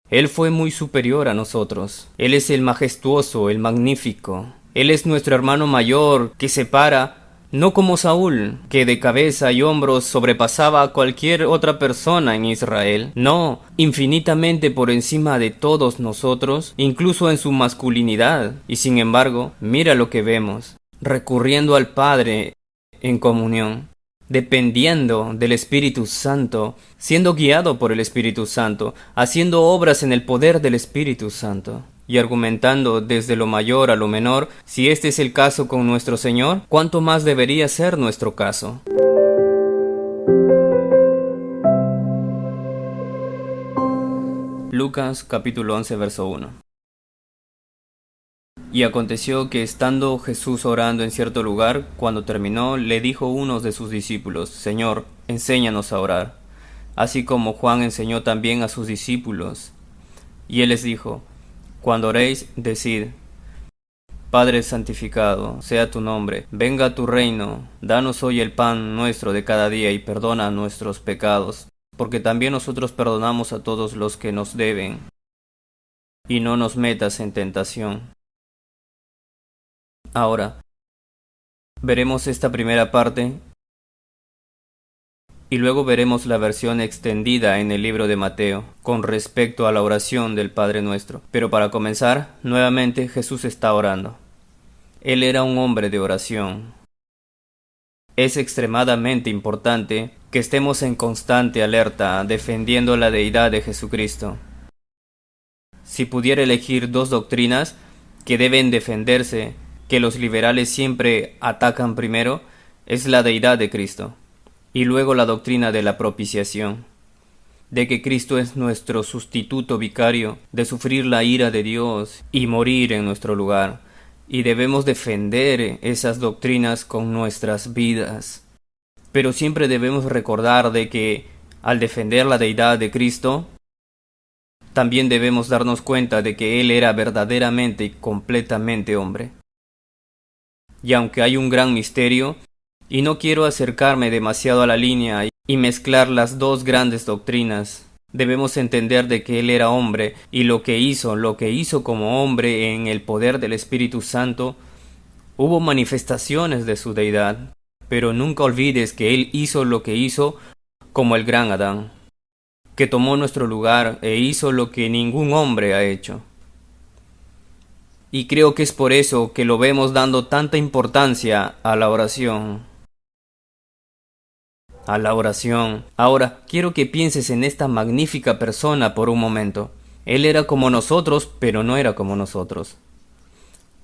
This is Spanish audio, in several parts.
Él fue muy superior a nosotros. Él es el majestuoso, el magnífico. Él es nuestro hermano mayor que se para, no como Saúl, que de cabeza y hombros sobrepasaba a cualquier otra persona en Israel. No, infinitamente por encima de todos nosotros, incluso en su masculinidad. Y sin embargo, mira lo que vemos, recurriendo al Padre en comunión, dependiendo del Espíritu Santo, siendo guiado por el Espíritu Santo, haciendo obras en el poder del Espíritu Santo, y argumentando desde lo mayor a lo menor. Si este es el caso con nuestro Señor, ¿cuánto más debería ser nuestro caso? Lucas capítulo 11 verso 1. Y aconteció que estando Jesús orando en cierto lugar, cuando terminó, le dijo uno de sus discípulos: Señor, enséñanos a orar, así como Juan enseñó también a sus discípulos. Y él les dijo: Cuando oréis, decid: Padre santificado sea tu nombre, venga tu reino, danos hoy el pan nuestro de cada día y perdona nuestros pecados, porque también nosotros perdonamos a todos los que nos deben, y no nos metas en tentación. Ahora, veremos esta primera parte y luego veremos la versión extendida en el libro de Mateo con respecto a la oración del Padre Nuestro. Pero para comenzar, nuevamente Jesús está orando. Él era un hombre de oración. Es extremadamente importante que estemos en constante alerta defendiendo la deidad de Jesucristo. Si pudiera elegir dos doctrinas que deben defenderse, que los liberales siempre atacan primero, es la deidad de Cristo, y luego la doctrina de la propiciación, de que Cristo es nuestro sustituto vicario, de sufrir la ira de Dios y morir en nuestro lugar, y debemos defender esas doctrinas con nuestras vidas. Pero siempre debemos recordar de que, al defender la deidad de Cristo, también debemos darnos cuenta de que Él era verdaderamente y completamente hombre. Y aunque hay un gran misterio, y no quiero acercarme demasiado a la línea y mezclar las dos grandes doctrinas, debemos entender de que Él era hombre y lo que hizo como hombre en el poder del Espíritu Santo. Hubo manifestaciones de su deidad, pero nunca olvides que Él hizo lo que hizo como el gran Adán, que tomó nuestro lugar e hizo lo que ningún hombre ha hecho. Y creo que es por eso que lo vemos dando tanta importancia a la oración. A la oración. Ahora, quiero que pienses en esta magnífica persona por un momento. Él era como nosotros, pero no era como nosotros.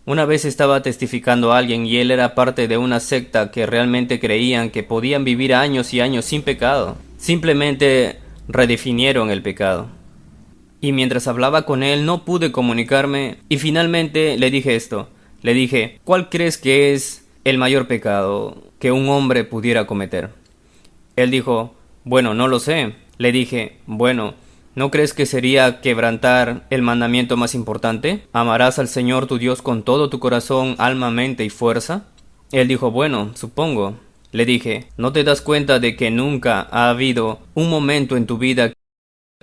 Una vez estaba testificando a alguien y él era parte de una secta que realmente creían que podían vivir años y años sin pecado. Simplemente redefinieron el pecado. Y mientras hablaba con él no pude comunicarme y finalmente le dije esto. Le dije: ¿cuál crees que es el mayor pecado que un hombre pudiera cometer? Él dijo: bueno, no lo sé. Le dije: bueno, ¿no crees que sería quebrantar el mandamiento más importante? ¿Amarás al Señor tu Dios con todo tu corazón, alma, mente y fuerza? Él dijo: bueno, supongo. Le dije: ¿no te das cuenta de que nunca ha habido un momento en tu vida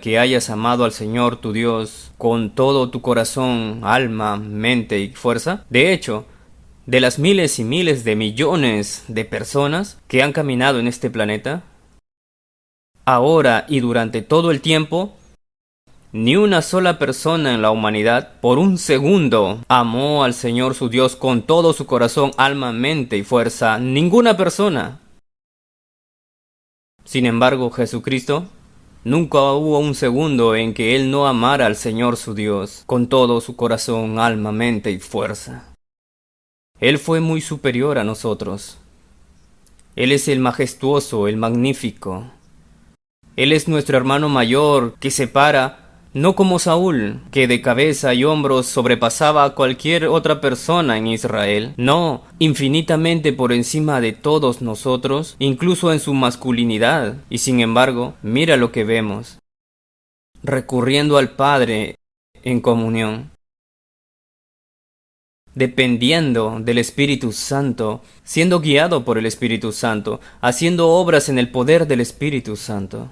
que hayas amado al Señor tu Dios con todo tu corazón, alma, mente y fuerza? De hecho, de las miles y miles de millones de personas que han caminado en este planeta, ahora y durante todo el tiempo, ni una sola persona en la humanidad por un segundo amó al Señor su Dios con todo su corazón, alma, mente y fuerza. Ninguna persona. Sin embargo, Jesucristo, nunca hubo un segundo en que Él no amara al Señor su Dios con todo su corazón, alma, mente y fuerza. Él fue muy superior a nosotros. Él es el majestuoso, el magnífico. Él es nuestro hermano mayor que se para, no como Saúl, que de cabeza y hombros sobrepasaba a cualquier otra persona en Israel. No, infinitamente por encima de todos nosotros, incluso en su masculinidad. Y sin embargo, mira lo que vemos, recurriendo al Padre en comunión, dependiendo del Espíritu Santo, siendo guiado por el Espíritu Santo, haciendo obras en el poder del Espíritu Santo.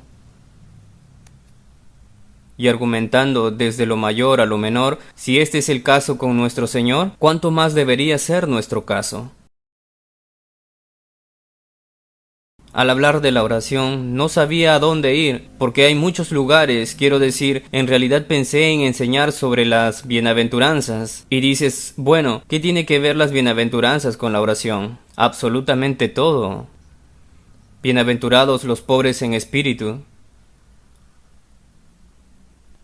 y argumentando desde lo mayor a lo menor, si este es el caso con nuestro Señor, ¿cuánto más debería ser nuestro caso? Al hablar de la oración, no sabía a dónde ir, porque hay muchos lugares, quiero decir, en realidad pensé en enseñar sobre las bienaventuranzas. Y dices, bueno, ¿qué tiene que ver las bienaventuranzas con la oración? Absolutamente todo. Bienaventurados los pobres en espíritu.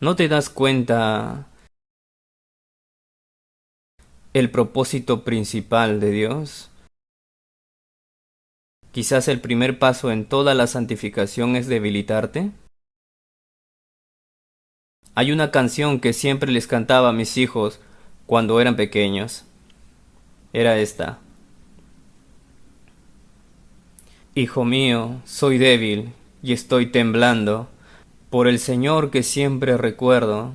¿No te das cuenta el propósito principal de Dios? Quizás el primer paso en toda la santificación es debilitarte. Hay una canción que siempre les cantaba a mis hijos cuando eran pequeños. Era esta. Hijo mío, soy débil y estoy temblando por el Señor que siempre recuerdo.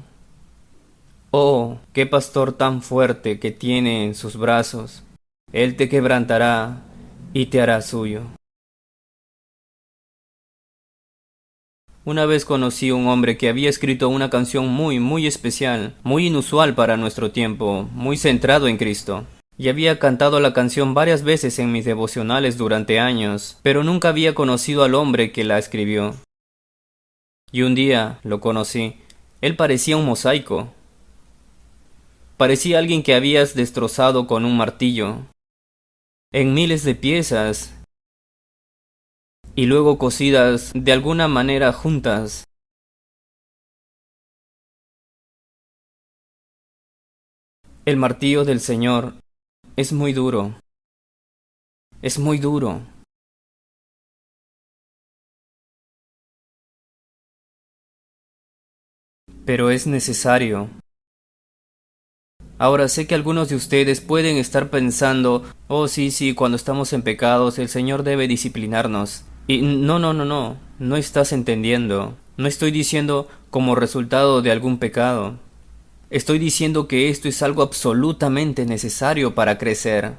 Oh, qué pastor tan fuerte que tiene en sus brazos. Él te quebrantará y te hará suyo. Una vez conocí a un hombre que había escrito una canción muy especial, muy inusual para nuestro tiempo, muy centrado en Cristo. Y había cantado la canción varias veces en mis devocionales durante años, pero nunca había conocido al hombre que la escribió. Y un día lo conocí. Él parecía un mosaico. Parecía alguien que habías destrozado con un martillo, en miles de piezas, y luego cosidas de alguna manera juntas. El martillo del Señor es muy duro, es muy duro, pero es necesario. Ahora sé que algunos de ustedes pueden estar pensando, oh sí, cuando estamos en pecados el Señor debe disciplinarnos. Y no estás entendiendo. No estoy diciendo como resultado de algún pecado. Estoy diciendo que esto es algo absolutamente necesario para crecer.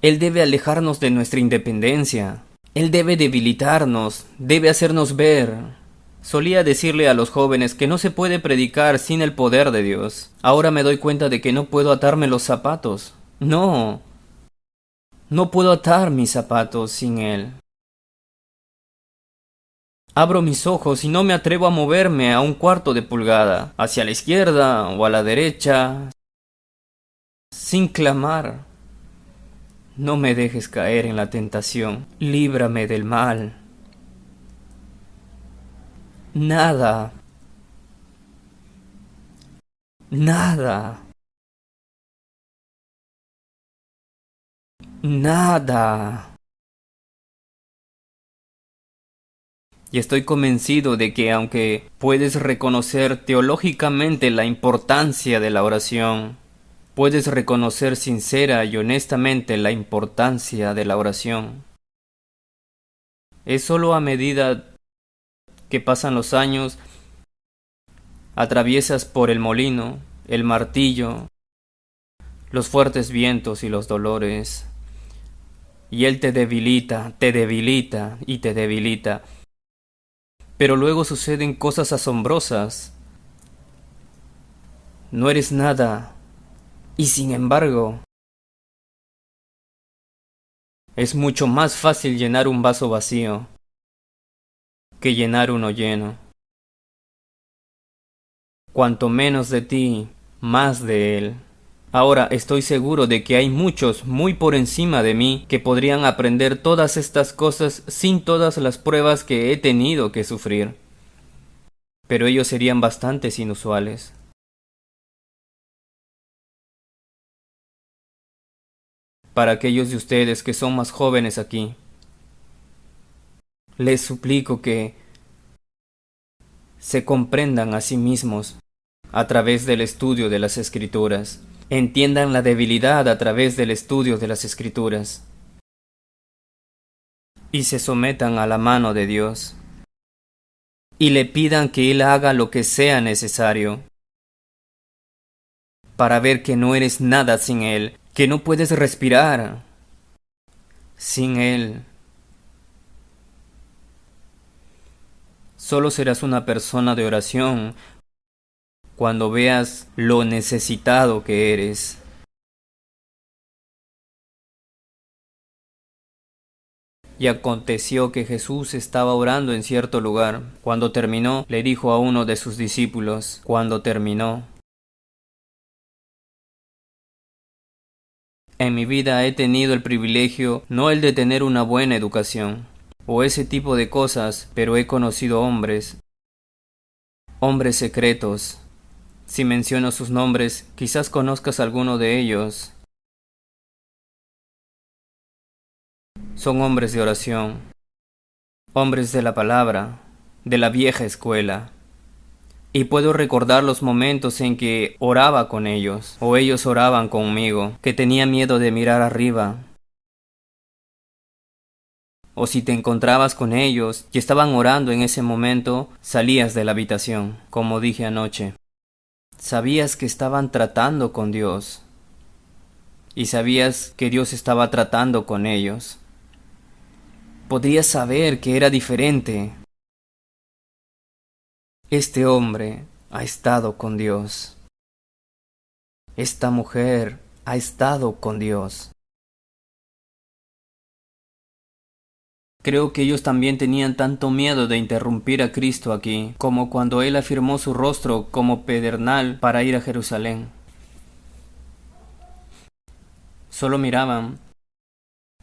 Él debe alejarnos de nuestra independencia. Él debe debilitarnos, debe hacernos ver. Solía decirle a los jóvenes que no se puede predicar sin el poder de Dios. Ahora me doy cuenta de que no puedo atarme los zapatos. No puedo atar mis zapatos sin Él. Abro mis ojos y no me atrevo a moverme a un cuarto de pulgada, hacia la izquierda o a la derecha, sin clamar. No me dejes caer en la tentación, líbrame del mal. Nada, nada, nada. Y estoy convencido de que aunque puedes reconocer teológicamente la importancia de la oración, puedes reconocer sincera y honestamente la importancia de la oración. Es solo a medida que pasan los años, atraviesas por el molino, el martillo, los fuertes vientos y los dolores, y él te debilita y te debilita. Pero luego suceden cosas asombrosas. No eres nada, y sin embargo, es mucho más fácil llenar un vaso vacío que llenar uno lleno. Cuanto menos de ti, más de él. Ahora estoy seguro de que hay muchos muy por encima de mí que podrían aprender todas estas cosas sin todas las pruebas que he tenido que sufrir. Pero ellos serían bastantes inusuales. Para aquellos de ustedes que son más jóvenes aquí, les suplico que se comprendan a sí mismos a través del estudio de las Escrituras. Entiendan la debilidad a través del estudio de las Escrituras. Y se sometan a la mano de Dios. Y le pidan que Él haga lo que sea necesario para ver que no eres nada sin Él, que no puedes respirar sin Él. Solo serás una persona de oración cuando veas lo necesitado que eres. Y aconteció que Jesús estaba orando en cierto lugar. Cuando terminó, le dijo a uno de sus discípulos, cuando terminó: en mi vida he tenido el privilegio, no el de tener una buena educación, o ese tipo de cosas, pero he conocido hombres secretos. Si menciono sus nombres, quizás conozcas alguno de ellos. Son hombres de oración, hombres de la palabra, de la vieja escuela. Y puedo recordar los momentos en que oraba con ellos, o ellos oraban conmigo, que tenía miedo de mirar arriba. O si te encontrabas con ellos y estaban orando en ese momento, salías de la habitación, como dije anoche. Sabías que estaban tratando con Dios, y sabías que Dios estaba tratando con ellos. Podías saber que era diferente. Este hombre ha estado con Dios. Esta mujer ha estado con Dios. Creo que ellos también tenían tanto miedo de interrumpir a Cristo aquí, como cuando Él afirmó su rostro como pedernal para ir a Jerusalén. Solo miraban,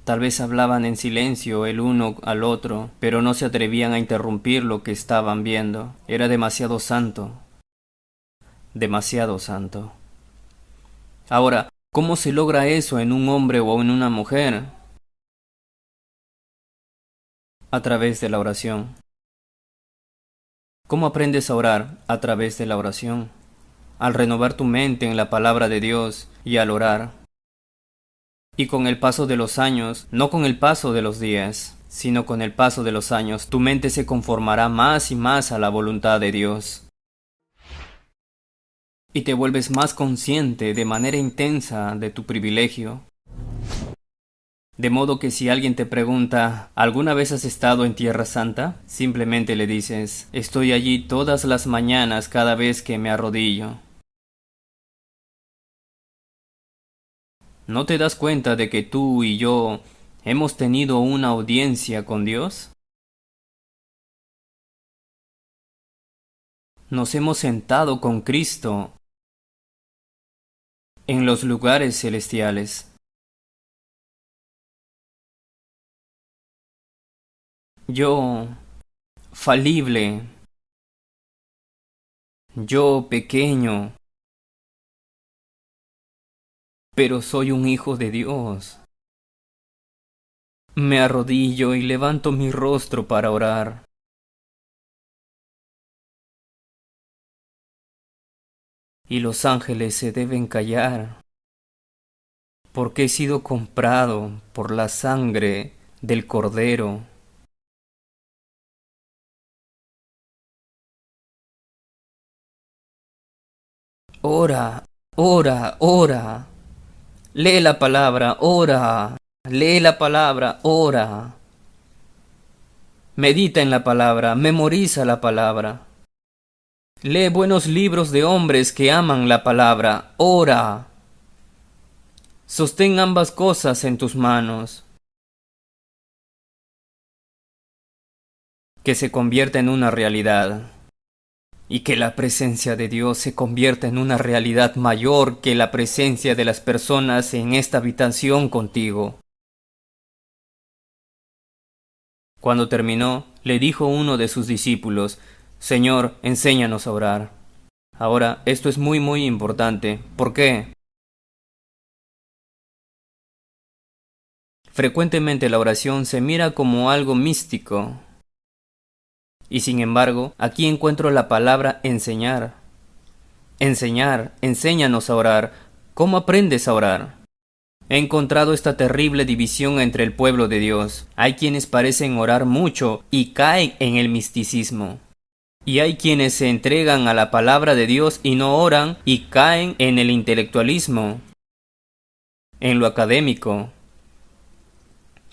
tal vez hablaban en silencio el uno al otro, pero no se atrevían a interrumpir lo que estaban viendo. Era demasiado santo. Demasiado santo. Ahora, ¿cómo se logra eso en un hombre o en una mujer? A través de la oración. ¿Cómo aprendes a orar? A través de la oración. Al renovar tu mente en la palabra de Dios y al orar. Y con el paso de los años, no con el paso de los días, sino con el paso de los años, tu mente se conformará más y más a la voluntad de Dios. Y te vuelves más consciente de manera intensa de tu privilegio. De modo que si alguien te pregunta, ¿alguna vez has estado en Tierra Santa? Simplemente le dices, estoy allí todas las mañanas cada vez que me arrodillo. ¿No te das cuenta de que tú y yo hemos tenido una audiencia con Dios? Nos hemos sentado con Cristo en los lugares celestiales. Yo, falible, yo pequeño, pero soy un hijo de Dios. Me arrodillo y levanto mi rostro para orar. Y los ángeles se deben callar, porque he sido comprado por la sangre del Cordero. Ora, ora, ora. Lee la palabra, ora. Lee la palabra, ora. Medita en la palabra, memoriza la palabra. Lee buenos libros de hombres que aman la palabra, ora. Sostén ambas cosas en tus manos. Que se convierta en una realidad. Y que la presencia de Dios se convierta en una realidad mayor que la presencia de las personas en esta habitación contigo. Cuando terminó, le dijo uno de sus discípulos, Señor, enséñanos a orar. Ahora, esto es muy importante. ¿Por qué? Frecuentemente la oración se mira como algo místico. Y sin embargo, aquí encuentro la palabra enseñar. Enseñar, enséñanos a orar. ¿Cómo aprendes a orar? He encontrado esta terrible división entre el pueblo de Dios. Hay quienes parecen orar mucho y caen en el misticismo. Y hay quienes se entregan a la palabra de Dios y no oran y caen en el intelectualismo, en lo académico.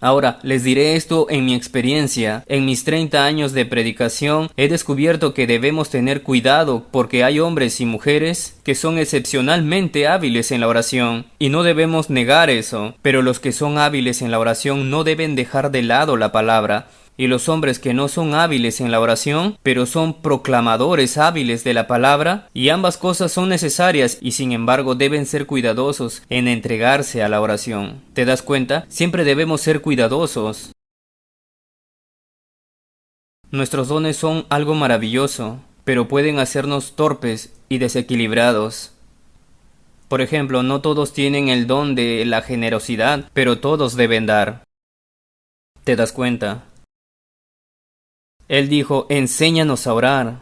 Ahora, les diré esto en mi experiencia. En mis 30 años de predicación he descubierto que debemos tener cuidado porque hay hombres y mujeres que son excepcionalmente hábiles en la oración y no debemos negar eso, pero los que son hábiles en la oración no deben dejar de lado la palabra. Y los hombres que no son hábiles en la oración, pero son proclamadores hábiles de la palabra, y ambas cosas son necesarias y sin embargo deben ser cuidadosos en entregarse a la oración. ¿Te das cuenta? Siempre debemos ser cuidadosos. Nuestros dones son algo maravilloso, pero pueden hacernos torpes y desequilibrados. Por ejemplo, no todos tienen el don de la generosidad, pero todos deben dar. ¿Te das cuenta? Él dijo, enséñanos a orar.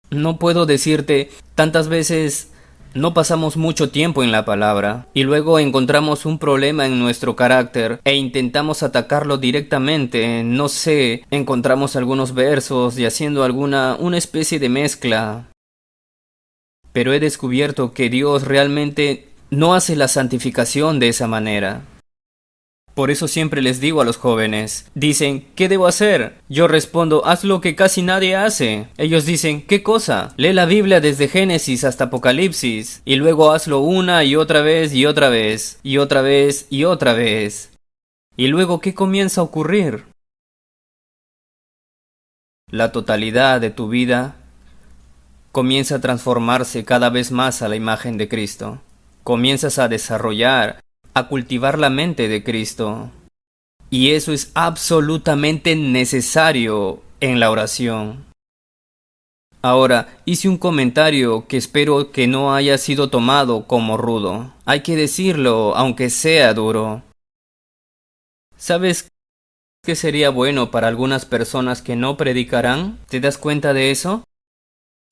No puedo decirte, tantas veces no pasamos mucho tiempo en la palabra y luego encontramos un problema en nuestro carácter e intentamos atacarlo directamente. No sé, encontramos algunos versos y haciendo una especie de mezcla. Pero he descubierto que Dios realmente no hace la santificación de esa manera. Por eso siempre les digo a los jóvenes, dicen, ¿qué debo hacer? Yo respondo, haz lo que casi nadie hace. Ellos dicen, ¿qué cosa? Lee la Biblia desde Génesis hasta Apocalipsis, y luego hazlo una y otra vez y otra vez, y otra vez y otra vez. ¿Y luego qué comienza a ocurrir? La totalidad de tu vida comienza a transformarse cada vez más a la imagen de Cristo. Comienzas a desarrollar, a cultivar la mente de Cristo. Y eso es absolutamente necesario en la oración. Ahora, hice un comentario que espero que no haya sido tomado como rudo. Hay que decirlo, aunque sea duro. ¿Sabes qué sería bueno para algunas personas que no predicarán? ¿Te das cuenta de eso?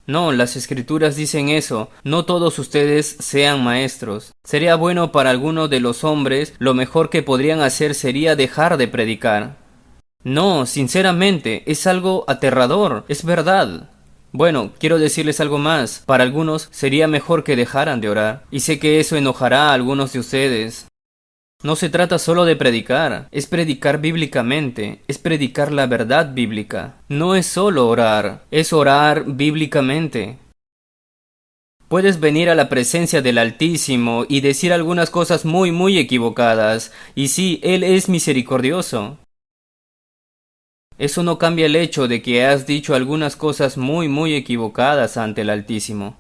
No, las escrituras dicen eso. No todos ustedes sean maestros. Sería bueno para algunos de los hombres, lo mejor que podrían hacer sería dejar de predicar. No, sinceramente, es algo aterrador, es verdad. Bueno, quiero decirles algo más. Para algunos sería mejor que dejaran de orar. Y sé que eso enojará a algunos de ustedes. No se trata solo de predicar, es predicar bíblicamente, es predicar la verdad bíblica. No es solo orar, es orar bíblicamente. Puedes venir a la presencia del Altísimo y decir algunas cosas muy equivocadas, y sí, Él es misericordioso. Eso no cambia el hecho de que has dicho algunas cosas muy equivocadas ante el Altísimo.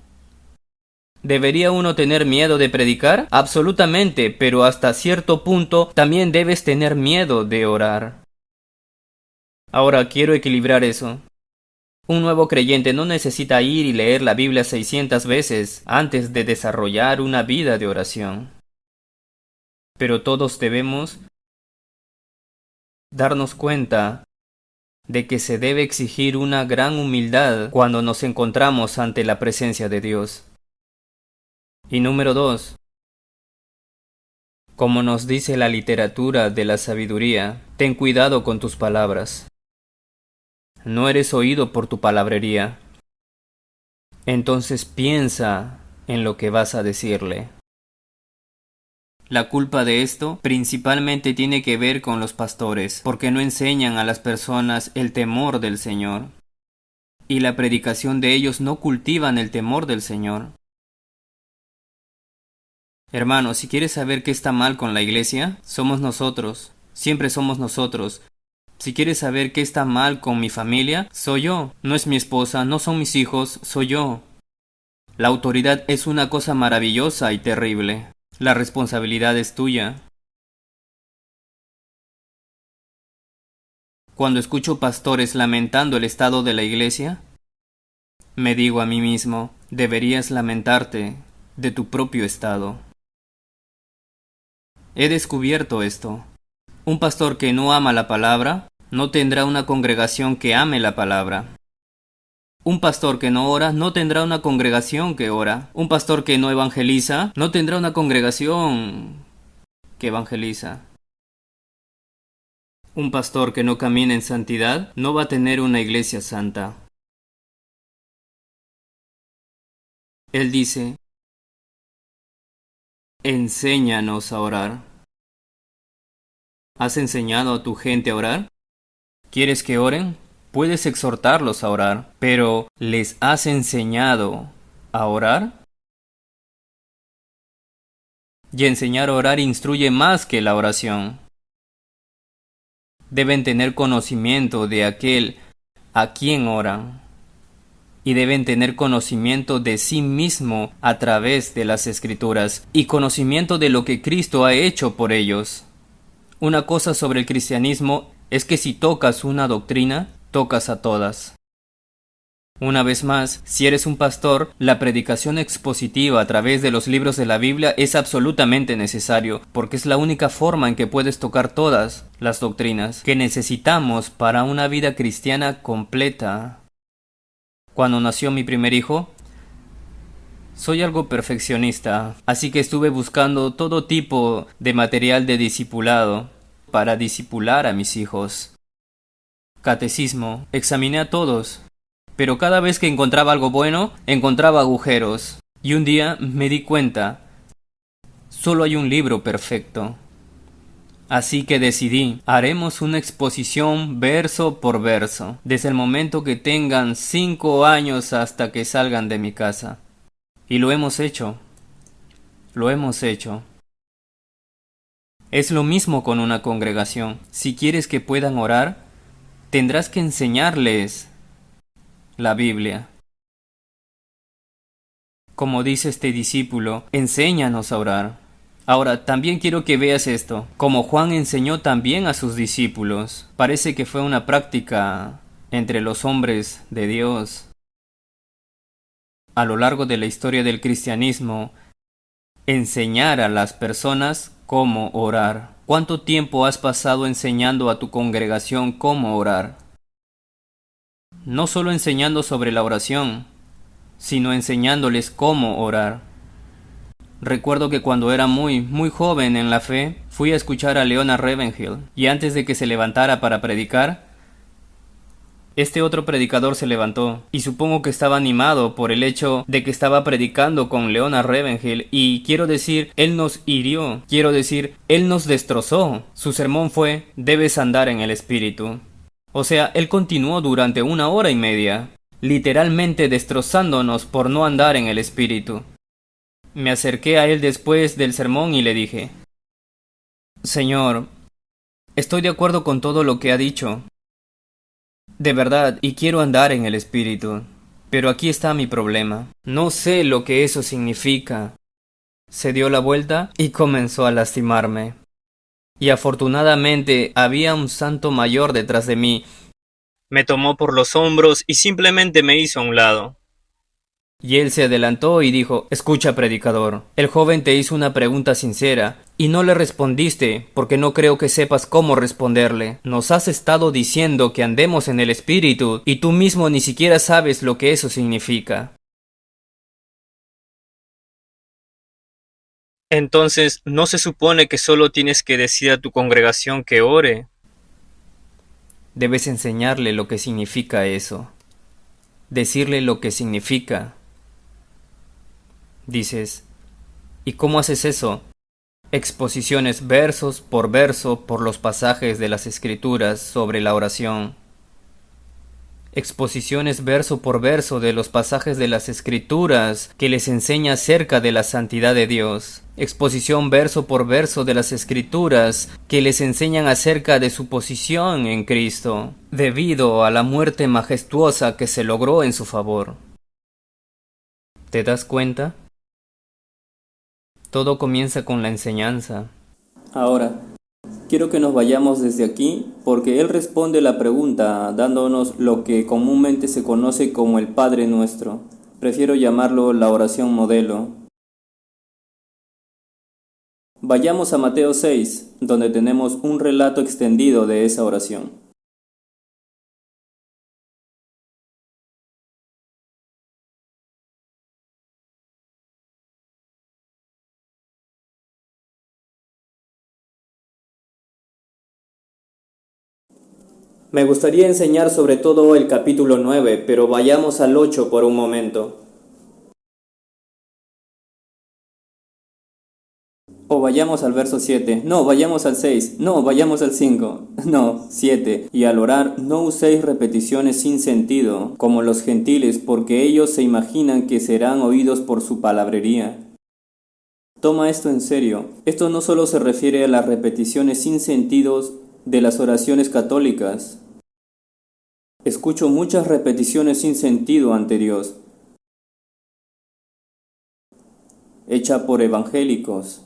¿Debería uno tener miedo de predicar? Absolutamente, pero hasta cierto punto también debes tener miedo de orar. Ahora quiero equilibrar eso. Un nuevo creyente no necesita ir y leer la Biblia 600 veces antes de desarrollar una vida de oración. Pero todos debemos darnos cuenta de que se debe exigir una gran humildad cuando nos encontramos ante la presencia de Dios. Y número 2. Como nos dice la literatura de la sabiduría, ten cuidado con tus palabras. No eres oído por tu palabrería. Entonces piensa en lo que vas a decirle. La culpa de esto principalmente tiene que ver con los pastores, porque no enseñan a las personas el temor del Señor. Y la predicación de ellos no cultivan el temor del Señor. Hermano, si quieres saber qué está mal con la iglesia, somos nosotros. Siempre somos nosotros. Si quieres saber qué está mal con mi familia, soy yo. No es mi esposa, no son mis hijos, soy yo. La autoridad es una cosa maravillosa y terrible. La responsabilidad es tuya. Cuando escucho pastores lamentando el estado de la iglesia, me digo a mí mismo, deberías lamentarte de tu propio estado. He descubierto esto. Un pastor que no ama la palabra no tendrá una congregación que ame la palabra. Un pastor que no ora no tendrá una congregación que ora. Un pastor que no evangeliza no tendrá una congregación que evangeliza. Un pastor que no camina en santidad no va a tener una iglesia santa. Él dice, enséñanos a orar. ¿Has enseñado a tu gente a orar? ¿Quieres que oren? Puedes exhortarlos a orar, pero ¿les has enseñado a orar? Y enseñar a orar instruye más que la oración. Deben tener conocimiento de aquel a quien oran, y deben tener conocimiento de sí mismo a través de las Escrituras, y conocimiento de lo que Cristo ha hecho por ellos. Una cosa sobre el cristianismo es que si tocas una doctrina, tocas a todas. Una vez más, si eres un pastor, la predicación expositiva a través de los libros de la Biblia es absolutamente necesario, porque es la única forma en que puedes tocar todas las doctrinas que necesitamos para una vida cristiana completa. Cuando nació mi primer hijo, soy algo perfeccionista, así que estuve buscando todo tipo de material de discipulado para discipular a mis hijos. Catecismo, examiné a todos, pero cada vez que encontraba algo bueno, encontraba agujeros. Y un día me di cuenta, solo hay un libro perfecto. Así que decidí, haremos una exposición verso por verso, desde el momento que tengan 5 años hasta que salgan de mi casa. Y lo hemos hecho. Lo hemos hecho. Es lo mismo con una congregación. Si quieres que puedan orar, tendrás que enseñarles la Biblia. Como dice este discípulo, enséñanos a orar. Ahora, también quiero que veas esto. Como Juan enseñó también a sus discípulos, parece que fue una práctica entre los hombres de Dios. A lo largo de la historia del cristianismo, enseñar a las personas cómo orar. ¿Cuánto tiempo has pasado enseñando a tu congregación cómo orar? No solo enseñando sobre la oración, sino enseñándoles cómo orar. Recuerdo que cuando era muy joven en la fe, fui a escuchar a Leonard Ravenhill, y antes de que se levantara para predicar, este otro predicador se levantó, y supongo que estaba animado por el hecho de que estaba predicando con Leonard Ravenhill, y quiero decir, él nos hirió, quiero decir, él nos destrozó. Su sermón fue, debes andar en el Espíritu. O sea, él continuó durante 1 hora y media, literalmente destrozándonos por no andar en el Espíritu. Me acerqué a él después del sermón y le dije, Señor, estoy de acuerdo con todo lo que ha dicho, de verdad, y quiero andar en el Espíritu, pero aquí está mi problema. No sé lo que eso significa. Se dio la vuelta y comenzó a lastimarme. Y afortunadamente había un santo mayor detrás de mí. Me tomó por los hombros y simplemente me hizo a un lado. Y él se adelantó y dijo, escucha, predicador, el joven te hizo una pregunta sincera, y no le respondiste, porque no creo que sepas cómo responderle. Nos has estado diciendo que andemos en el Espíritu, y tú mismo ni siquiera sabes lo que eso significa. Entonces, ¿no se supone que solo tienes que decir a tu congregación que ore? Debes enseñarle lo que significa eso. Decirle lo que significa. Dices, ¿y cómo haces eso? Exposiciones versos por verso por los pasajes de las Escrituras sobre la oración. Exposiciones verso por verso de los pasajes de las Escrituras que les enseña acerca de la santidad de Dios. Exposición verso por verso de las Escrituras que les enseñan acerca de su posición en Cristo, debido a la muerte majestuosa que se logró en su favor. ¿Te das cuenta? Todo comienza con la enseñanza. Ahora, quiero que nos vayamos desde aquí porque él responde la pregunta dándonos lo que comúnmente se conoce como el Padre Nuestro. Prefiero llamarlo la oración modelo. Vayamos a Mateo 6, donde tenemos un relato extendido de esa oración. Me gustaría enseñar sobre todo el capítulo 9, pero vayamos al 8 por un momento. O vayamos al verso 7. No, vayamos al 6. No, vayamos al 5. No, 7. Y al orar, no uséis repeticiones sin sentido, como los gentiles, porque ellos se imaginan que serán oídos por su palabrería. Toma esto en serio. Esto no solo se refiere a las repeticiones sin sentidos de las oraciones católicas. Escucho muchas repeticiones sin sentido ante Dios, hecha por evangélicos.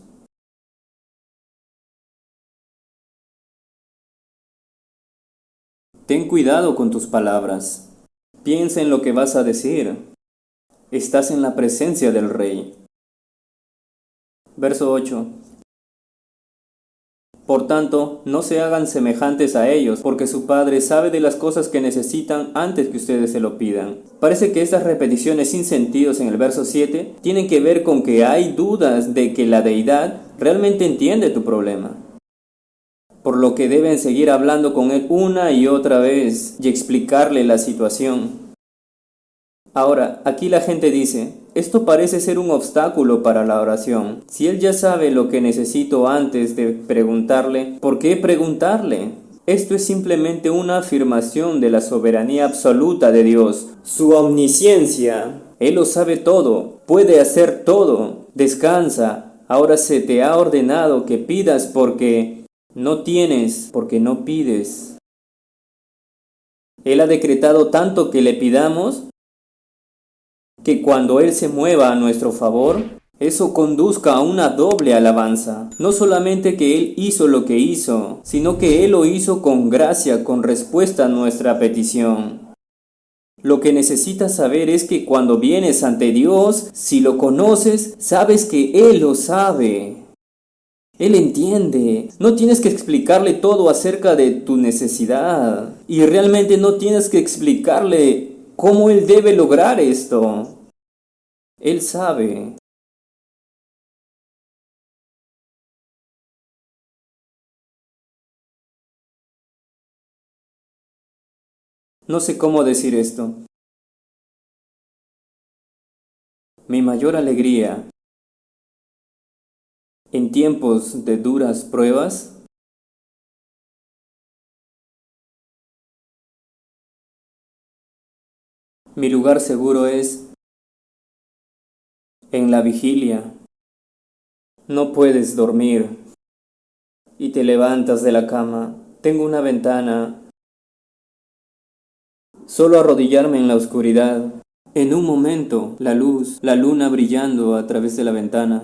Ten cuidado con tus palabras. Piensa en lo que vas a decir. Estás en la presencia del Rey. Verso 8. Por tanto, no se hagan semejantes a ellos, porque su Padre sabe de las cosas que necesitan antes que ustedes se lo pidan. Parece que estas repeticiones sin sentidos en el verso 7 tienen que ver con que hay dudas de que la deidad realmente entiende tu problema, por lo que deben seguir hablando con él una y otra vez y explicarle la situación. Ahora, aquí la gente dice, esto parece ser un obstáculo para la oración. Si él ya sabe lo que necesito antes de preguntarle, ¿por qué preguntarle? Esto es simplemente una afirmación de la soberanía absoluta de Dios, su omnisciencia. Él lo sabe todo, puede hacer todo. Descansa, ahora se te ha ordenado que pidas porque no tienes, porque no pides. Él ha decretado tanto que le pidamos, que cuando Él se mueva a nuestro favor, eso conduzca a una doble alabanza. No solamente que Él hizo lo que hizo, sino que Él lo hizo con gracia, con respuesta a nuestra petición. Lo que necesitas saber es que cuando vienes ante Dios, si lo conoces, sabes que Él lo sabe. Él entiende. No tienes que explicarle todo acerca de tu necesidad. Y realmente no tienes que explicarle cómo Él debe lograr esto. Él sabe. No sé cómo decir esto. Mi mayor alegría en tiempos de duras pruebas mi lugar seguro es en la vigilia. No puedes dormir y te levantas de la cama. Tengo una ventana. Solo arrodillarme en la oscuridad. En un momento, la luz, la luna brillando a través de la ventana.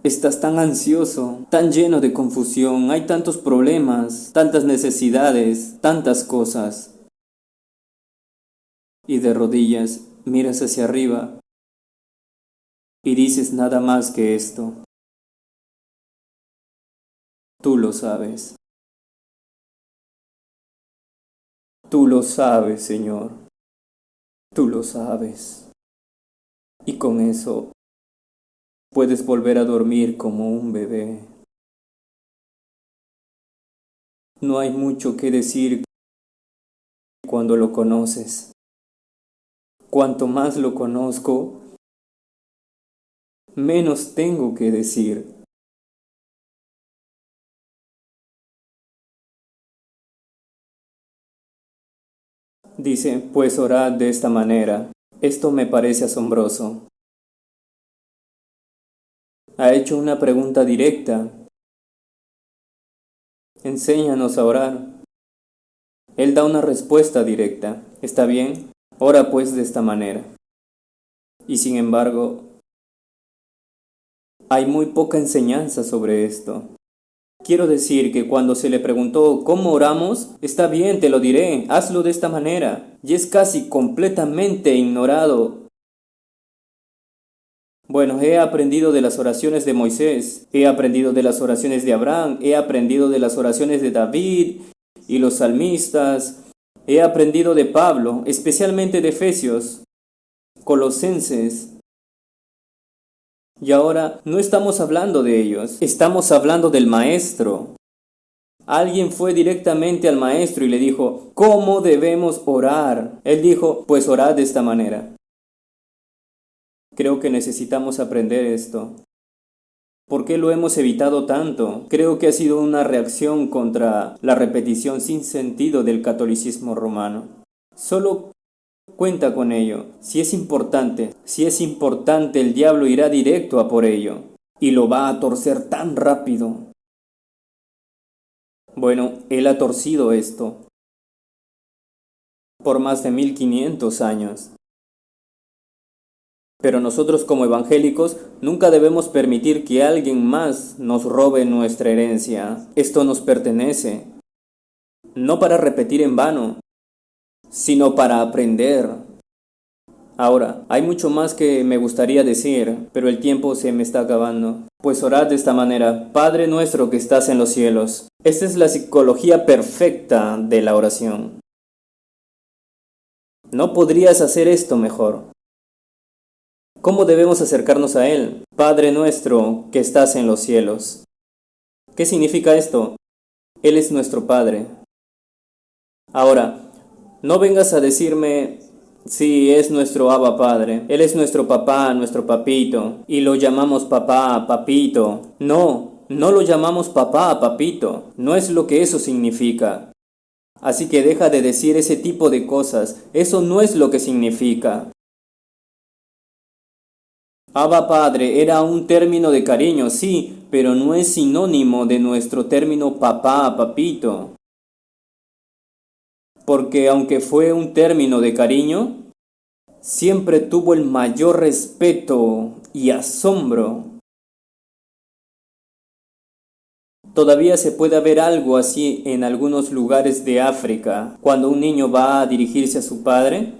Estás tan ansioso, tan lleno de confusión, hay tantos problemas, tantas necesidades, tantas cosas. Y de rodillas miras hacia arriba y dices nada más que esto. Tú lo sabes. Tú lo sabes, Señor. Tú lo sabes. Y con eso puedes volver a dormir como un bebé. No hay mucho que decir cuando lo conoces. Cuanto más lo conozco, menos tengo que decir. Dice, pues orad de esta manera. Esto me parece asombroso. Ha hecho una pregunta directa. Enséñanos a orar. Él da una respuesta directa. ¿Está bien? Ora pues de esta manera. Y sin embargo, hay muy poca enseñanza sobre esto. Quiero decir que cuando se le preguntó cómo oramos, está bien, te lo diré, hazlo de esta manera. Y es casi completamente ignorado. Bueno, he aprendido de las oraciones de Moisés, he aprendido de las oraciones de Abraham, he aprendido de las oraciones de David y los salmistas, he aprendido de Pablo, especialmente de Efesios, Colosenses. Y ahora no estamos hablando de ellos, estamos hablando del Maestro. Alguien fue directamente al Maestro y le dijo, ¿cómo debemos orar? Él dijo, pues orad de esta manera. Creo que necesitamos aprender esto. ¿Por qué lo hemos evitado tanto? Creo que ha sido una reacción contra la repetición sin sentido del catolicismo romano. Solo cuenta con ello. Si es importante, el diablo irá directo a por ello y lo va a torcer tan rápido. Bueno, él ha torcido esto por más de 1500 años. Pero nosotros como evangélicos nunca debemos permitir que alguien más nos robe nuestra herencia. Esto nos pertenece, no para repetir en vano, sino para aprender. Ahora, hay mucho más que me gustaría decir, pero el tiempo se me está acabando. Pues orad de esta manera: Padre nuestro que estás en los cielos. Esta es la psicología perfecta de la oración. ¿No podrías hacer esto mejor? ¿Cómo debemos acercarnos a Él? Padre nuestro que estás en los cielos. ¿Qué significa esto? Él es nuestro Padre. Ahora, no vengas a decirme: sí, es nuestro Abba Padre. Él es nuestro papá, nuestro papito. Y lo llamamos papá, papito. No, no lo llamamos papá, papito. No es lo que eso significa. Así que deja de decir ese tipo de cosas. Eso no es lo que significa. Abba Padre era un término de cariño, sí, pero no es sinónimo de nuestro término papá, papito. Porque aunque fue un término de cariño, siempre tuvo el mayor respeto y asombro. Todavía se puede ver algo así en algunos lugares de África. Cuando un niño va a dirigirse a su padre,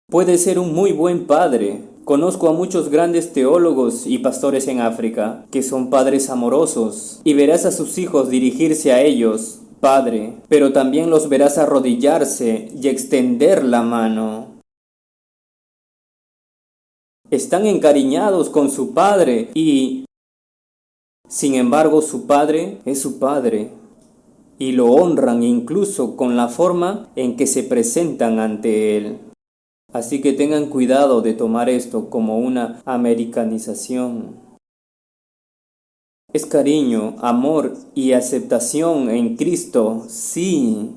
puede ser un muy buen padre. Conozco a muchos grandes teólogos y pastores en África que son padres amorosos, y verás a sus hijos dirigirse a ellos: Padre, pero también los verás arrodillarse y extender la mano. Están encariñados con su padre y, sin embargo, su padre es su padre, y lo honran incluso con la forma en que se presentan ante él. Así que tengan cuidado de tomar esto como una americanización. Es cariño, amor y aceptación en Cristo, sí.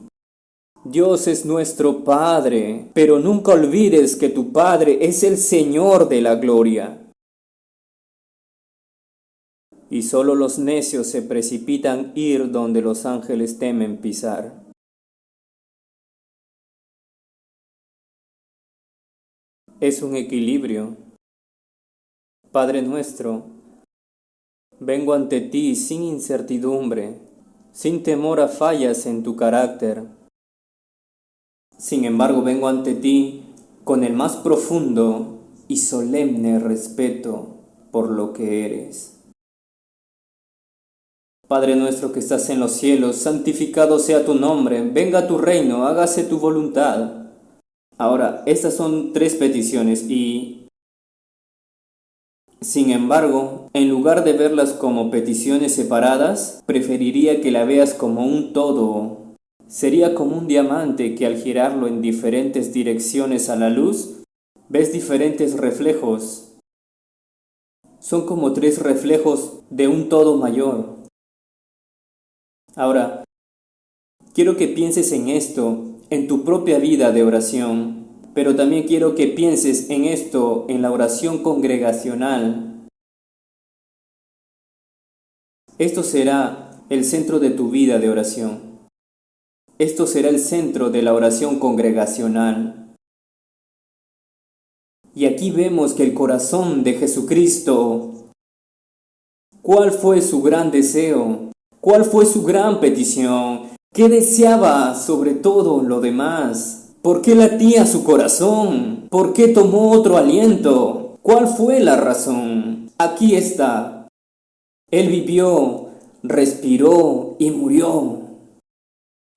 Dios es nuestro Padre, pero nunca olvides que tu Padre es el Señor de la gloria. Y solo los necios se precipitan ir donde los ángeles temen pisar. Es un equilibrio. Padre nuestro, vengo ante ti sin incertidumbre, sin temor a fallas en tu carácter. Sin embargo, vengo ante ti con el más profundo y solemne respeto por lo que eres. Padre nuestro que estás en los cielos, santificado sea tu nombre, venga tu reino, hágase tu voluntad. Ahora, estas son 3 peticiones y, sin embargo, en lugar de verlas como peticiones separadas, preferiría que la veas como un todo. Sería como un diamante que al girarlo en diferentes direcciones a la luz, ves diferentes reflejos. Son como 3 reflejos de un todo mayor. Ahora, quiero que pienses en esto, en tu propia vida de oración, pero también quiero que pienses en esto en la oración congregacional. Esto será el centro de tu vida de oración. Esto será el centro de la oración congregacional. Y aquí vemos que el corazón de Jesucristo, ¿cuál fue su gran deseo? ¿Cuál fue su gran petición? ¿Qué deseaba sobre todo lo demás? ¿Por qué latía su corazón? ¿Por qué tomó otro aliento? ¿Cuál fue la razón? Aquí está. Él vivió, respiró y murió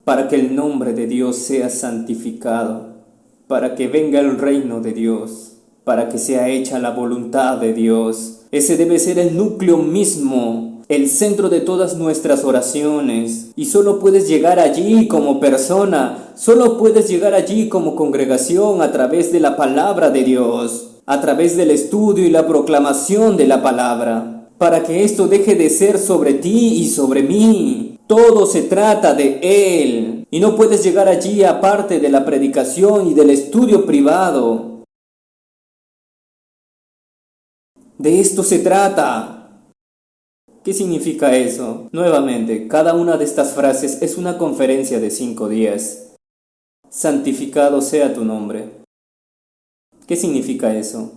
para que el nombre de Dios sea santificado, para que venga el reino de Dios, para que sea hecha la voluntad de Dios. Ese debe ser el núcleo mismo, el centro de todas nuestras oraciones. Y solo puedes llegar allí como persona, solo puedes llegar allí como congregación a través de la palabra de Dios, a través del estudio y la proclamación de la palabra. para que esto deje de ser sobre ti y sobre mí. Todo se trata de Él, y no puedes llegar allí aparte de la predicación y del estudio privado. De esto se trata. ¿Qué significa eso? Nuevamente, cada una de estas frases es una conferencia de 5 días. Santificado sea tu nombre. ¿Qué significa eso?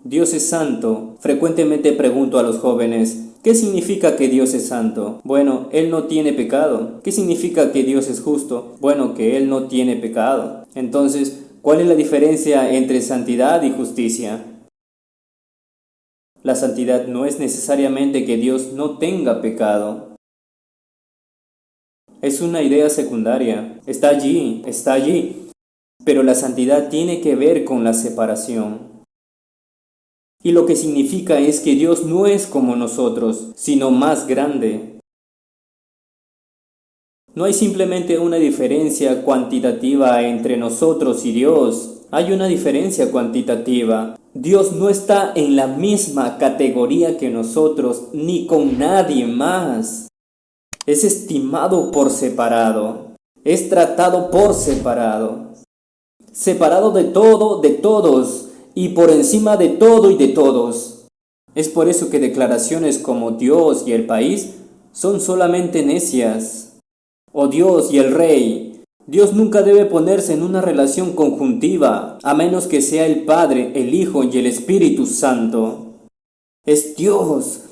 Dios es santo. Frecuentemente pregunto a los jóvenes, ¿qué significa que Dios es santo? Bueno, Él no tiene pecado. ¿Qué significa que Dios es justo? Bueno, que Él no tiene pecado. Entonces, ¿cuál es la diferencia entre santidad y justicia? La santidad no es necesariamente que Dios no tenga pecado. Es una idea secundaria. Está allí. Pero la santidad tiene que ver con la separación. Y lo que significa es que Dios no es como nosotros, sino más grande. No hay simplemente una diferencia cuantitativa entre nosotros y Dios. Hay una diferencia cuantitativa. Dios no está en la misma categoría que nosotros, ni con nadie más. Es estimado por separado. Es tratado por separado. Separado de todo, de todos, y por encima de todo y de todos. Es por eso que declaraciones como Dios y el país son solamente necias. O Dios y el rey. Dios nunca debe ponerse en una relación conjuntiva, a menos que sea el Padre, el Hijo y el Espíritu Santo. Es Dios.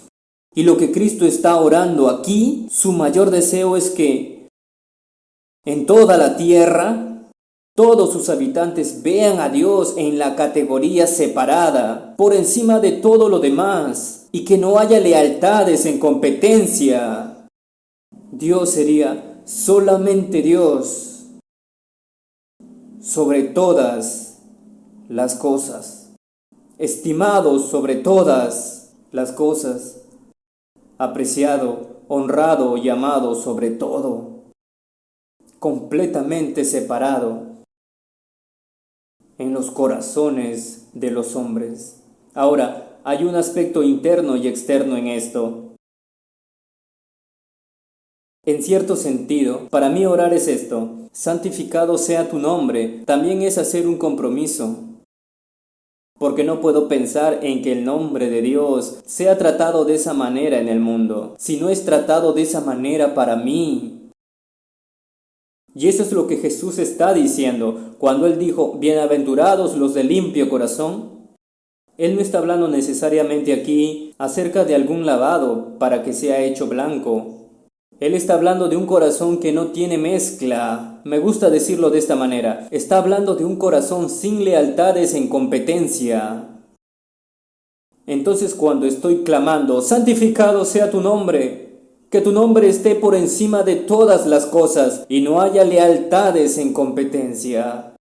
Y lo que Cristo está orando aquí, su mayor deseo es que en toda la tierra todos sus habitantes vean a Dios en la categoría separada, por encima de todo lo demás, y que no haya lealtades en competencia. Dios sería solamente Dios sobre todas las cosas, estimado sobre todas las cosas, apreciado, honrado y amado sobre todo, completamente separado en los corazones de los hombres. Ahora, hay un aspecto interno y externo en esto. En cierto sentido, para mí orar es esto: santificado sea tu nombre. También es hacer un compromiso. Porque no puedo pensar en que el nombre de Dios sea tratado de esa manera en el mundo, si no es tratado de esa manera para mí. Y eso es lo que Jesús está diciendo cuando Él dijo, bienaventurados los de limpio corazón. Él no está hablando necesariamente aquí acerca de algún lavado para que sea hecho blanco. Él está hablando de un corazón que no tiene mezcla. Me gusta decirlo de esta manera. Está hablando de un corazón sin lealtades en competencia. Entonces cuando estoy clamando, santificado sea tu nombre, que tu nombre esté por encima de todas las cosas y no haya lealtades en competencia.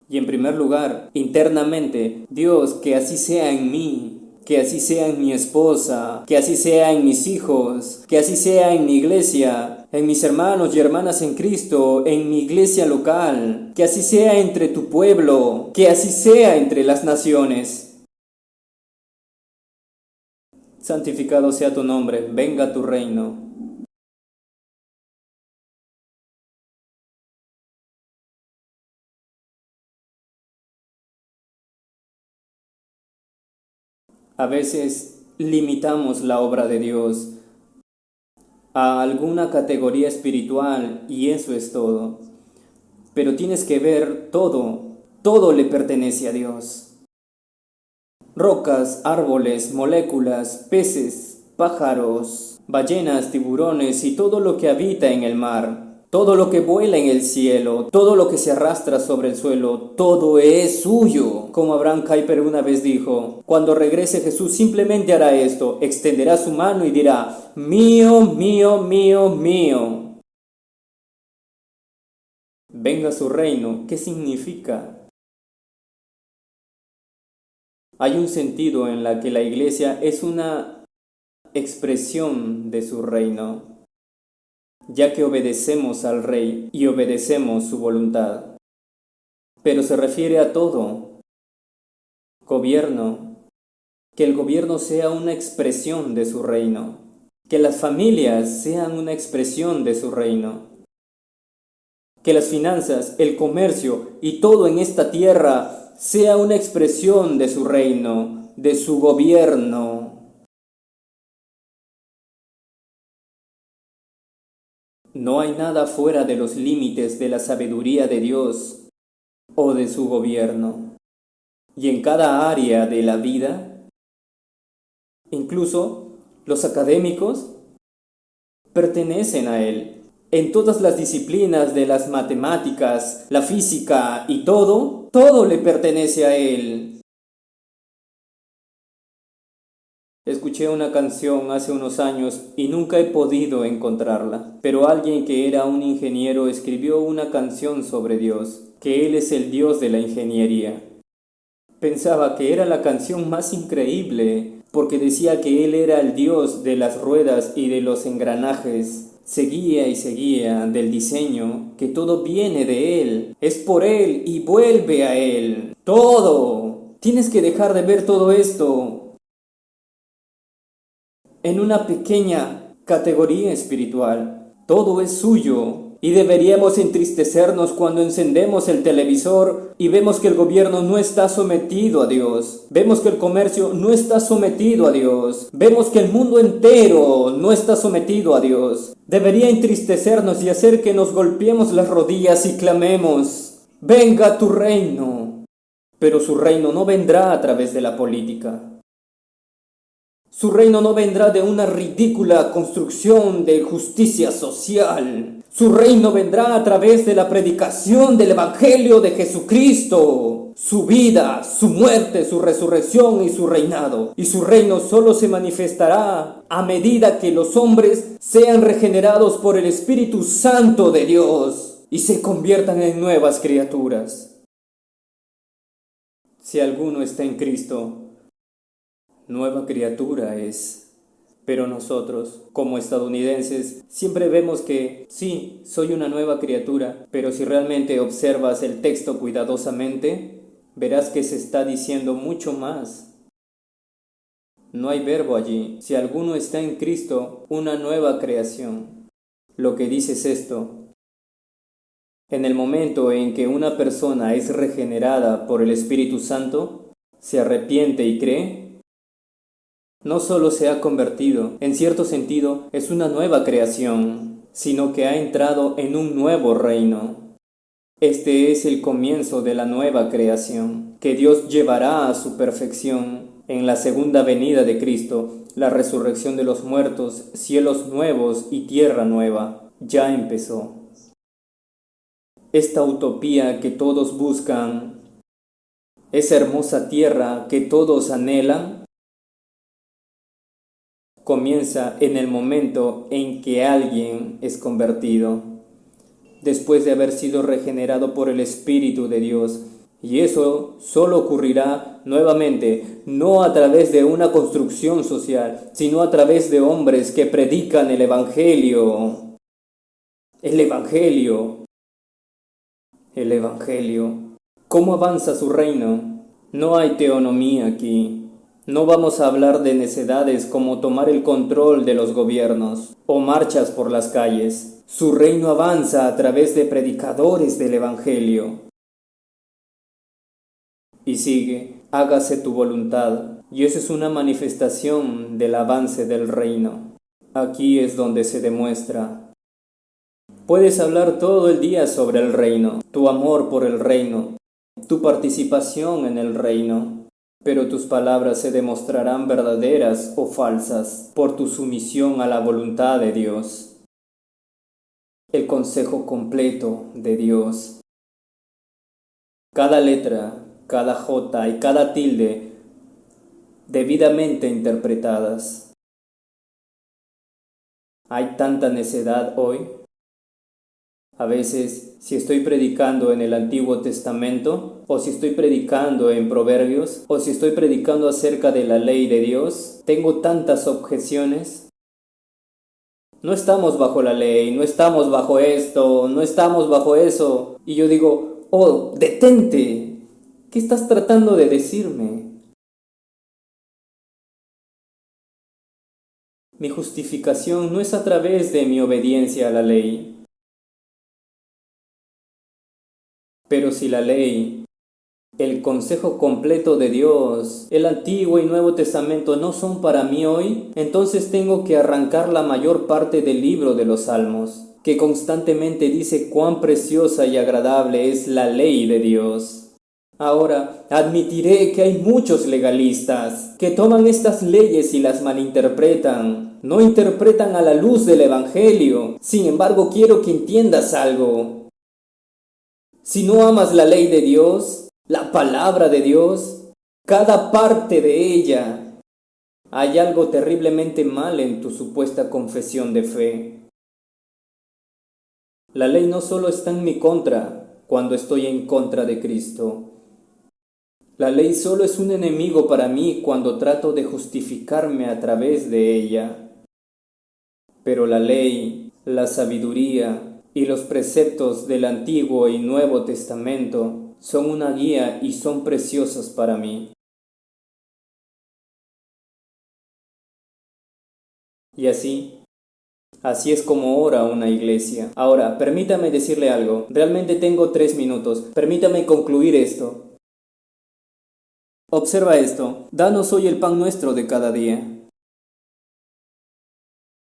Y en primer lugar, internamente, Dios, que así sea en mí, que así sea en mi esposa, que así sea en mis hijos, que así sea en mi iglesia, en mis hermanos y hermanas en Cristo, en mi iglesia local, que así sea entre tu pueblo, que así sea entre las naciones. Santificado sea tu nombre, venga tu reino. A veces limitamos la obra de Dios a alguna categoría espiritual y eso es todo. Pero tienes que ver todo le pertenece a Dios. Rocas, árboles, moléculas, peces, pájaros, ballenas, tiburones y todo lo que habita en el mar. Todo lo que vuela en el cielo, todo lo que se arrastra sobre el suelo, todo es suyo. Como Abraham Kuyper una vez dijo, cuando regrese Jesús simplemente hará esto, extenderá su mano y dirá, mío, mío, mío, mío. Venga su reino, ¿qué significa? Hay un sentido en la que la iglesia es una expresión de su reino, ya que obedecemos al Rey y obedecemos su voluntad. Pero se refiere a todo: gobierno, que el gobierno sea una expresión de su reino, que las familias sean una expresión de su reino, que las finanzas, el comercio y todo en esta tierra sea una expresión de su reino, de su gobierno. No hay nada fuera de los límites de la sabiduría de Dios o de su gobierno. Y en cada área de la vida, incluso los académicos pertenecen a Él. En todas las disciplinas de las matemáticas, la física y todo le pertenece a Él. Escuché una canción hace unos años y nunca he podido encontrarla, pero alguien que era un ingeniero escribió una canción sobre Dios, que Él es el Dios de la ingeniería. Pensaba que era la canción más increíble, porque decía que Él era el Dios de las ruedas y de los engranajes. Seguía y seguía del diseño, que todo viene de Él, es por Él y vuelve a Él. Todo. Tienes que dejar de ver todo esto en una pequeña categoría espiritual. Todo es suyo. Y deberíamos entristecernos cuando encendemos el televisor y vemos que el gobierno no está sometido a Dios. Vemos que el comercio no está sometido a Dios. Vemos que el mundo entero no está sometido a Dios. Debería entristecernos y hacer que nos golpeemos las rodillas y clamemos: venga tu reino. Pero su reino no vendrá a través de la política. Su reino no vendrá de una ridícula construcción de justicia social. Su reino vendrá a través de la predicación del Evangelio de Jesucristo. Su vida, su muerte, su resurrección y su reinado. Y su reino solo se manifestará a medida que los hombres sean regenerados por el Espíritu Santo de Dios y se conviertan en nuevas criaturas. Si alguno está en Cristo, nueva criatura es. Pero nosotros, como estadounidenses, siempre vemos que sí, soy una nueva criatura, pero si realmente observas el texto cuidadosamente, verás que se está diciendo mucho más. No hay verbo allí. Si alguno está en Cristo, una nueva creación. Lo que dice es esto: en el momento en que una persona es regenerada por el Espíritu Santo, se arrepiente y cree, no solo se ha convertido, en cierto sentido, es una nueva creación, sino que ha entrado en un nuevo reino. Este es el comienzo de la nueva creación, que Dios llevará a su perfección en la segunda venida de Cristo, la resurrección de los muertos, cielos nuevos y tierra nueva. Ya empezó. Esta utopía que todos buscan, esa hermosa tierra que todos anhelan, comienza en el momento en que alguien es convertido, después de haber sido regenerado por el Espíritu de Dios. Y eso solo ocurrirá nuevamente, no a través de una construcción social, sino a través de hombres que predican el Evangelio. El Evangelio. El Evangelio. ¿Cómo avanza su reino? No hay teonomía aquí. No vamos a hablar de necedades como tomar el control de los gobiernos o marchas por las calles. Su reino avanza a través de predicadores del Evangelio. Y sigue: hágase tu voluntad. Y eso es una manifestación del avance del reino. Aquí es donde se demuestra. Puedes hablar todo el día sobre el reino, tu amor por el reino, tu participación en el reino, pero tus palabras se demostrarán verdaderas o falsas por tu sumisión a la voluntad de Dios. El consejo completo de Dios. Cada letra, cada jota y cada tilde debidamente interpretadas. Hay tanta necedad hoy. A veces, si estoy predicando en el Antiguo Testamento, o si estoy predicando en Proverbios, o si estoy predicando acerca de la ley de Dios, tengo tantas objeciones. No estamos bajo la ley, no estamos bajo esto, no estamos bajo eso. Y yo digo: oh, detente, ¿qué estás tratando de decirme? Mi justificación no es a través de mi obediencia a la ley. Pero si la ley, el consejo completo de Dios, el Antiguo y Nuevo Testamento no son para mí hoy, entonces tengo que arrancar la mayor parte del libro de los Salmos, que constantemente dice cuán preciosa y agradable es la ley de Dios. Ahora, admitiré que hay muchos legalistas que toman estas leyes y las malinterpretan. No interpretan a la luz del Evangelio. Sin embargo, quiero que entiendas algo. Si no amas la ley de Dios, la palabra de Dios, cada parte de ella, hay algo terriblemente mal en tu supuesta confesión de fe. La ley no solo está en mi contra cuando estoy en contra de Cristo. La ley solo es un enemigo para mí cuando trato de justificarme a través de ella. Pero la ley, la sabiduría y los preceptos del Antiguo y Nuevo Testamento son una guía y son preciosos para mí. Y así es como ora una iglesia. Ahora, permítame decirle algo. Realmente tengo 3 minutos. Permítame concluir esto. Observa esto. Danos hoy el pan nuestro de cada día.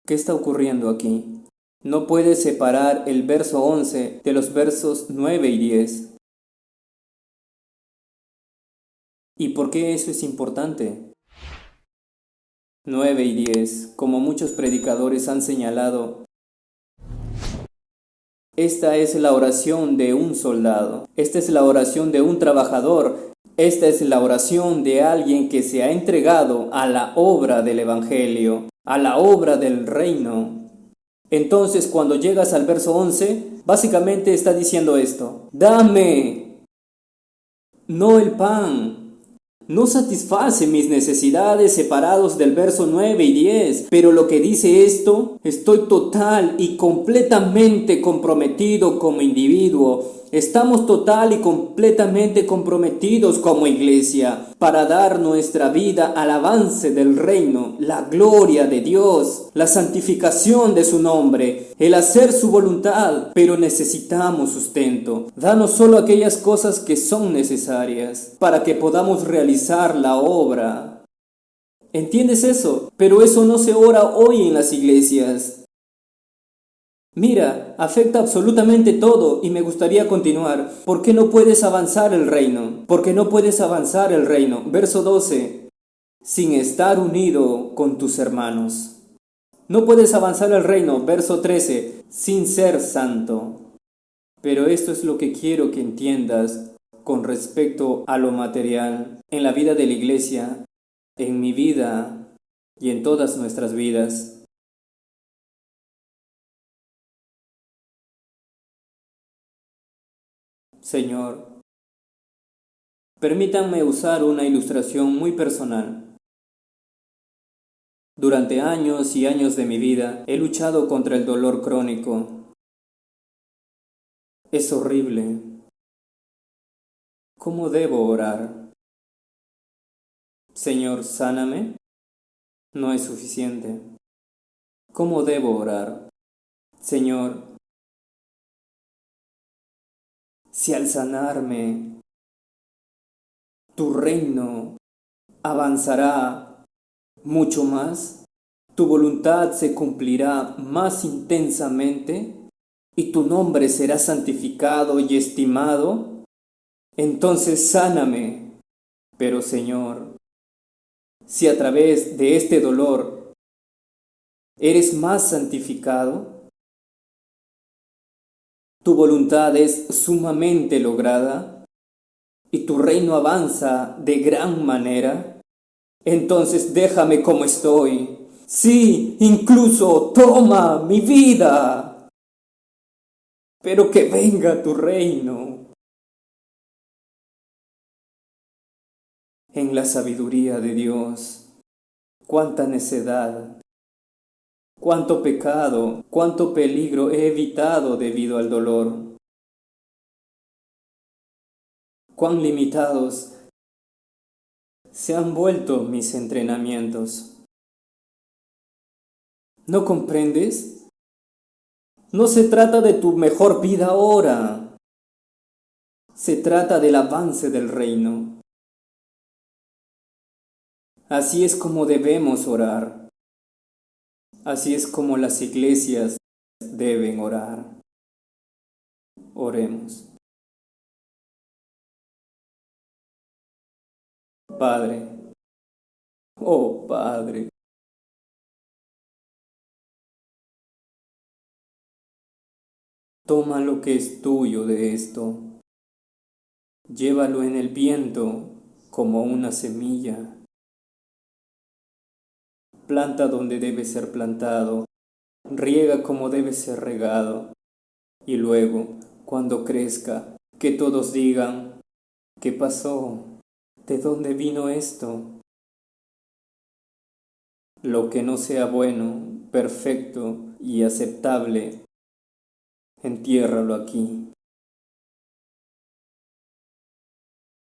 ¿Qué está ocurriendo aquí? No puedes separar el verso 11 de los versos 9 y 10. ¿Y por qué eso es importante? 9 y 10, como muchos predicadores han señalado, esta es la oración de un soldado, esta es la oración de un trabajador, esta es la oración de alguien que se ha entregado a la obra del Evangelio, a la obra del reino. Entonces, cuando llegas al verso 11, básicamente está diciendo esto: dame, no el pan. No satisface mis necesidades separados del verso 9 y 10, pero lo que dice esto, estoy total y completamente comprometido como individuo. Estamos total y completamente comprometidos como iglesia para dar nuestra vida al avance del reino, la gloria de Dios, la santificación de su nombre, el hacer su voluntad, pero necesitamos sustento. Danos solo aquellas cosas que son necesarias para que podamos realizar la obra. ¿Entiendes eso? Pero eso no se ora hoy en las iglesias. Mira, afecta absolutamente todo y me gustaría continuar. ¿Por qué no puedes avanzar el reino? ¿Por qué no puedes avanzar el reino? Verso 12. Sin estar unido con tus hermanos. No puedes avanzar el reino. Verso 13. Sin ser santo. Pero esto es lo que quiero que entiendas con respecto a lo material en la vida de la iglesia, en mi vida y en todas nuestras vidas. Señor, permítanme usar una ilustración muy personal. Durante años y años de mi vida he luchado contra el dolor crónico. Es horrible. ¿Cómo debo orar? Señor, sáname. No es suficiente. ¿Cómo debo orar? Señor, si al sanarme tu reino avanzará mucho más, tu voluntad se cumplirá más intensamente y tu nombre será santificado y estimado, entonces sáname. Pero Señor, si a través de este dolor eres más santificado, tu voluntad es sumamente lograda y tu reino avanza de gran manera, entonces déjame como estoy. Sí, incluso toma mi vida, pero que venga tu reino. En la sabiduría de Dios, cuánta necedad, cuánto pecado, cuánto peligro he evitado debido al dolor. Cuán limitados se han vuelto mis entrenamientos. ¿No comprendes? No se trata de tu mejor vida ahora. Se trata del avance del reino. Así es como debemos orar. Así es como las iglesias deben orar. Oremos. Padre, oh Padre, toma lo que es tuyo de esto, llévalo en el viento como una semilla, planta donde debe ser plantado, riega como debe ser regado, y luego, cuando crezca, que todos digan, ¿qué pasó? ¿De dónde vino esto? Lo que no sea bueno, perfecto y aceptable, entiérralo aquí.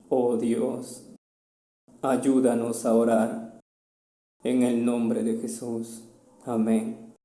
Oh Dios, ayúdanos a orar en el nombre de Jesús. Amén.